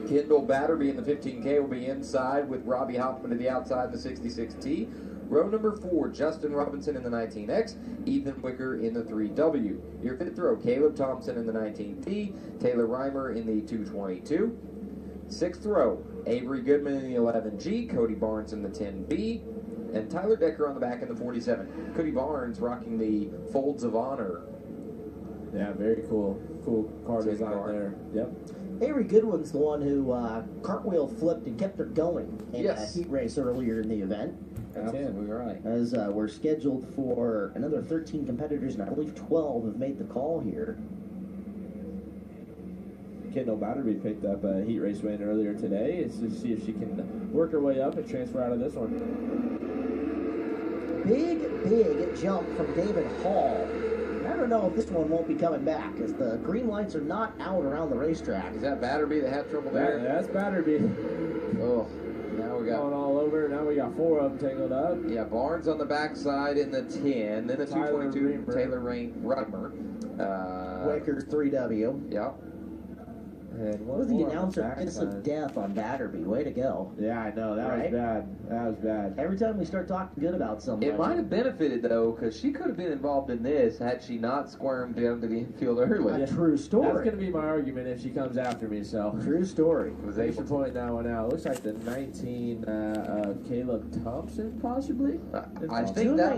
Kendall Batterby in the 15K will be inside with Robbie Hoffman to the outside in the 66T. Row number 4, Justin Robinson in the 19X, Ethan Wicker in the 3W. Your 5th row, Caleb Thompson in the 19T, Taylor Reimer in the 222. 6th row, Avery Goodman in the 11G, Cody Barnes in the 10B, and Tyler Decker on the back in the 47. Cody Barnes rocking the Folds of Honor. Yeah, very cool. Cool car design there. Yep. Avery Goodwin's the one who cartwheel flipped and kept her going in a heat race earlier in the event. Absolutely right. As we're scheduled for another 13 competitors, and I believe 12 have made the call here. Kendall Batterby picked up a heat race win earlier today. It's to see if she can work her way up and transfer out of this one. Big jump from David Hall. I don't know if this one won't be coming back, as the green lights are not out around the racetrack. Is that Batterby that had trouble there? That's Batterby. Oh, now we got going all over. Now we got 4 of them tangled up. Yeah, Barnes on the backside in the 10, then the 222, Taylor Reimer. Wicker's 3W. Yeah. And what was the announcer kiss of death on Batterby? Way to go. Yeah, I know. That was bad. That was bad. Every time we start talking good about somebody. It might have benefited, though, because she could have been involved in this had she not squirmed down to the infield early. A true story. That's going to be my argument if she comes after me, so. True story. Was able to point that one out. Looks like the 19 Caleb Thompson, possibly? I think that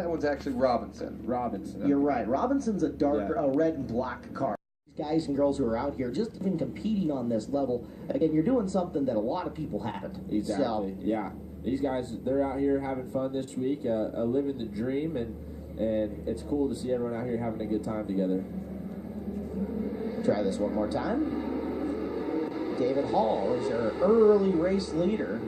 one's actually Robinson. Robinson. You're right. Robinson's a dark, red and black car. Guys and girls who are out here just even competing on this level, again, you're doing something that a lot of people haven't. Exactly. So, yeah. These guys, they're out here having fun this week, living the dream, and it's cool to see everyone out here having a good time together. Try this one more time. David Hall is our early race leader.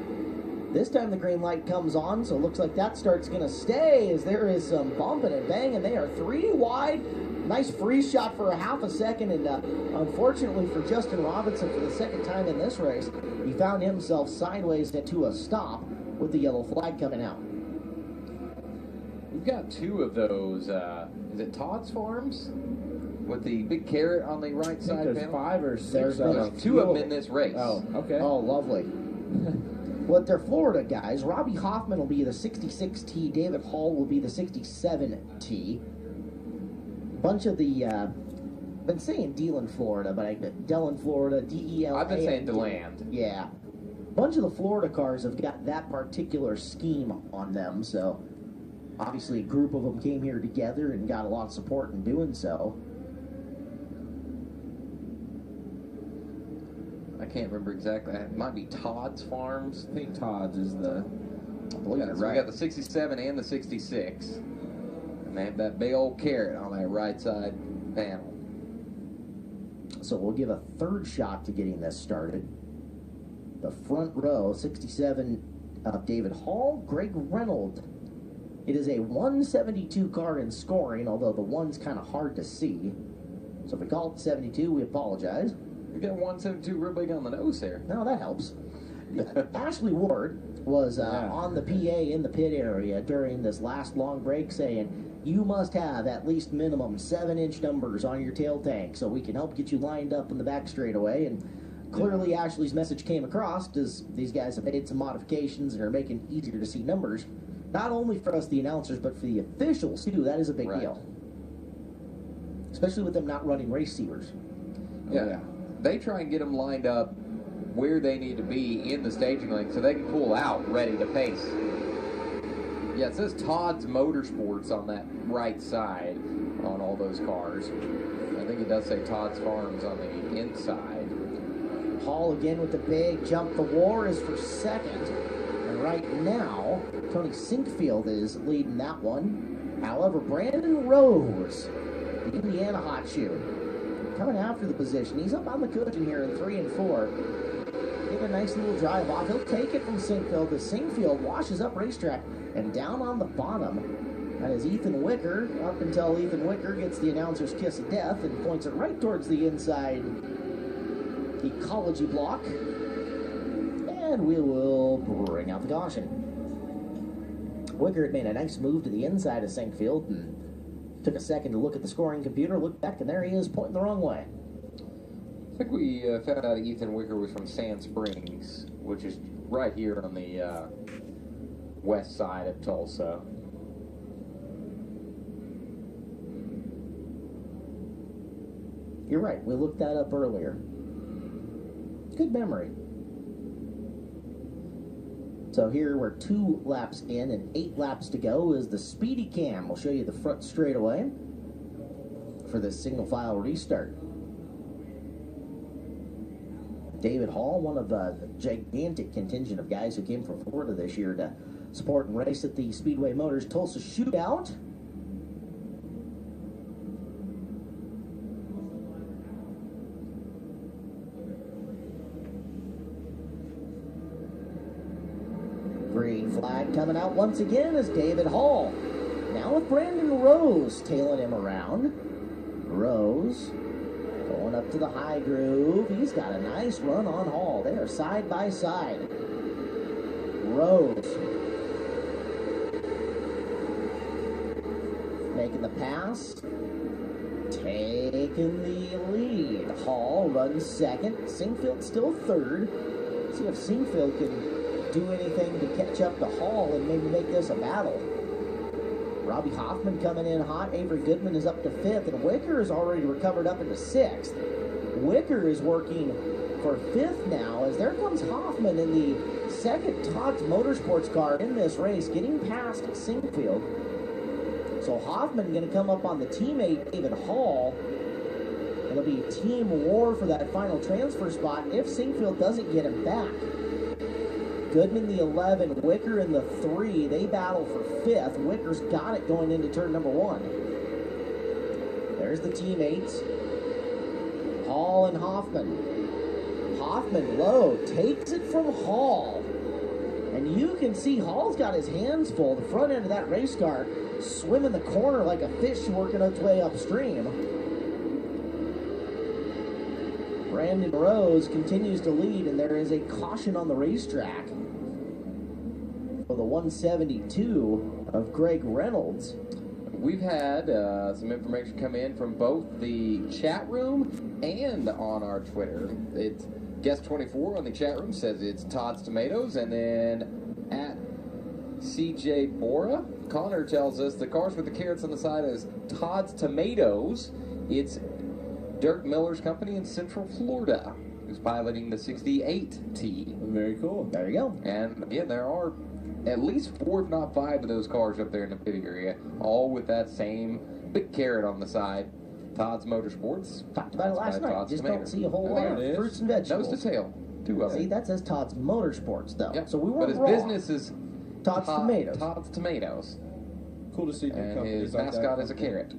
This time the green light comes on, so it looks like that start's going to stay as there is some bumping and banging. They are 3 wide. Nice freeze shot for a half a second, and unfortunately for Justin Robinson, for the second time in this race, he found himself sideways to a stop with the yellow flag coming out. We've got 2 of those. Is it Todd's Farms? With the big carrot on the right side there's panel? 5 or 6 there's of them. 2 of them in this race. Oh, okay. Oh, lovely. Well, they're Florida guys. Robbie Hoffman will be the 66T. David Hall will be the 67T. Bunch of the, been saying Deland, Florida, but Delin, Florida, D-E-L-A. I've been saying DeLand. Yeah. Bunch of the Florida cars have got that particular scheme on them, so obviously a group of them came here together and got a lot of support in doing so. I can't remember exactly. It might be Todd's Farms. I think Todd's is the... I believe So we got the 67 and the 66. And they have that big old carrot on that right side panel. So we'll give a third shot to getting this started. The front row, 67, David Hall, Greg Reynolds. It is a 172 car in scoring, although the one's kind of hard to see. So if we call it 72, we apologize. We got 172 real big on the nose there. No, that helps. Ashley Ward was on the PA in the pit area during this last long break saying, you must have at least minimum 7-inch numbers on your tail tank so we can help get you lined up in the back straightaway. And clearly Ashley's message came across as these guys have made some modifications and are making it easier to see numbers. Not only for us, the announcers, but for the officials, too. That is a big deal. Especially with them not running race seavers. Yeah. They try and get them lined up where they need to be in the staging lane so they can pull out ready to pace. Yeah, it says Todd's Motorsports on that right side on all those cars. I think it does say Todd's Farms on the inside. Hall again with the big jump. The war is for second. And right now, Tony Sinkfield is leading that one. However, Brandon Rose, the Indiana hot shoe, coming after the position. He's up on the cushion here in 3 and 4. Give a nice little drive off. He'll take it from Sinkfield. The Sinkfield washes up racetrack. And down on the bottom, that is Ethan Wicker, up until Ethan Wicker gets the announcer's kiss of death and points it right towards the inside ecology block. And we will bring out the caution. Wicker had made a nice move to the inside of Sinkfield and took a second to look at the scoring computer, looked back, and there he is pointing the wrong way. I think we found out Ethan Wicker was from Sand Springs, which is right here on the west side of Tulsa. You're right. We looked that up earlier. Good memory. So here we're 2 laps in and 8 laps to go is the speedy cam. We'll show you the front straightaway for this single file restart. David Hall, one of the gigantic contingent of guys who came from Florida this year to support and race at the Speedway Motors Tulsa Shootout. Green flag coming out once again is David Hall. Now with Brandon Rose tailing him around. Rose going up to the high groove. He's got a nice run on Hall. They are side by side. Rose making the pass. Taking the lead. Hall runs second. Singfield still third. Let's see if Singfield can do anything to catch up to Hall and maybe make this a battle. Robbie Hoffman coming in hot. Avery Goodman is up to 5th, and Wicker is already recovered up into 6th. Wicker is working for 5th now, as there comes Hoffman in the second Todd's Motorsports car in this race, getting past Singfield. So Hoffman going to come up on the teammate David Hall. It'll be team war for that final transfer spot if Singfield doesn't get him back. Goodman the 11, Wicker in the 3. They battle for 5th. Wicker's got it going into turn number 1. There's the teammates. Hall and Hoffman. Hoffman low, takes it from Hall. And you can see Hall's got his hands full. The front end of that race car swimming the corner like a fish working its way upstream. Brandon Rose continues to lead, and there is a caution on the racetrack for the 172 of Greg Reynolds. We've had some information come in from both the chat room and on our Twitter. It's Guest24 on the chat room says it's Todd's Tomatoes, and then at CJ Bora, Connor tells us the cars with the carrots on the side is Todd's Tomatoes. It's Dirk Miller's company in Central Florida, who's piloting the 68T. Very cool. There you go. And yeah, there are at least 4, if not 5, of those cars up there in the pit area, all with that same big carrot on the side. Todd's Motorsports. Talked about it last night. Just don't see a whole lot of fruits and vegetables. Nose to tail. 2 of them. See, that says Todd's Motorsports, though. Yep. So we But weren't his wrong. business is Todd's Tomatoes. Todd's Tomatoes. Cool to see new And companies his like mascot that. is a carrot.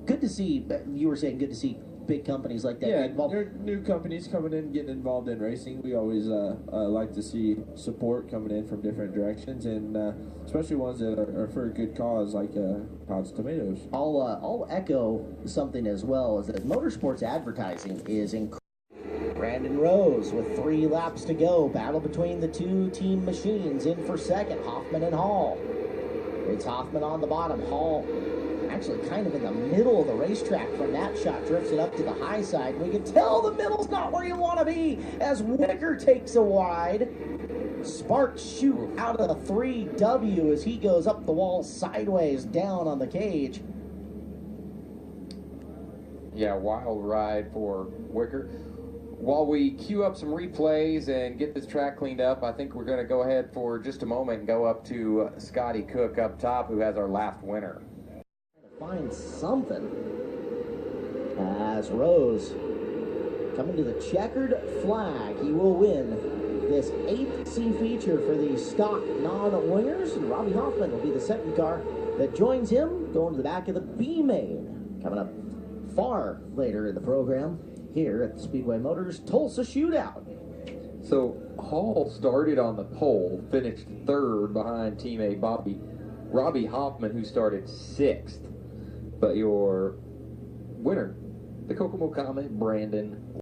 Good to see, you were saying good to see big companies like that Yeah, get involved. there are new companies coming in, getting involved in racing. We always like to see support coming in from different directions, and especially ones that are for a good cause, like Todd's Tomatoes. I'll echo something as well, is that motorsports advertising is incredible. Brandon Rose with 3 laps to go. Battle between the 2 team machines. In for second, Hoffman and Hall. It's Hoffman on the bottom. Hall actually kind of in the middle of the racetrack from that shot. Drifts it up to the high side. We can tell the middle's not where you want to be as Wicker takes a wide. Sparks shoot out of the 3W as he goes up the wall sideways down on the cage. Yeah, wild ride for Wicker. While we queue up some replays and get this track cleaned up, I think we're going to go ahead for just a moment and go up to Scotty Cook up top, who has our last winner. Find something as Rose coming to the checkered flag. He will win this 8th C feature for the stock non-wingers, and Robbie Hoffman will be the second car that joins him going to the back of the B main. Coming up far later in the program here at the Speedway Motors Tulsa Shootout. So Hall started on the pole, finished 3rd behind teammate Robbie Hoffman, who started 6th. But your winner, the Kokomo Comet, Brandon